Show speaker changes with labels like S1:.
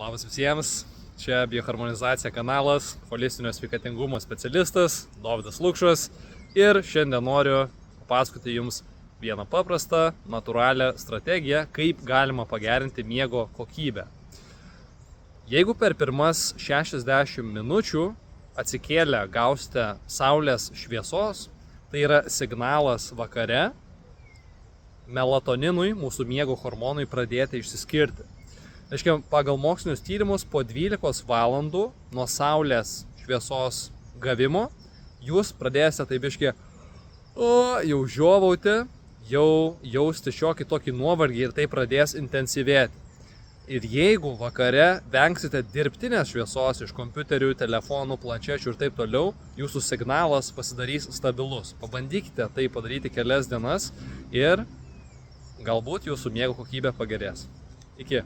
S1: Labas visiems, čia Bioharmonizacija kanalas, holistinio sveikatingumo specialistas Dovydas Lukšas ir šiandien noriu papasakoti jums vieną paprastą, natūralią strategiją, kaip galima pagerinti miego kokybę. Jeigu per pirmas 60 minučių atsikėlę gausite saulės šviesos, tai yra signalas vakare melatoninui, mūsų miego hormonui, pradėti išsiskirti. Reiškia, pagal mokslinius tyrimus po 12 valandų nuo saulės šviesos gavimo jūs pradėsite tai biškį jau žiovauti, jau jausti šiokį tokį nuovargį ir tai pradės intensyvėti. Ir jeigu vakare vengsite dirbtinės šviesos iš kompiuterių, telefonų, planšečių ir taip toliau, jūsų signalas pasidarys stabilus. Pabandykite tai padaryti kelias dienas ir galbūt jūsų miego kokybė pagerės. Iki.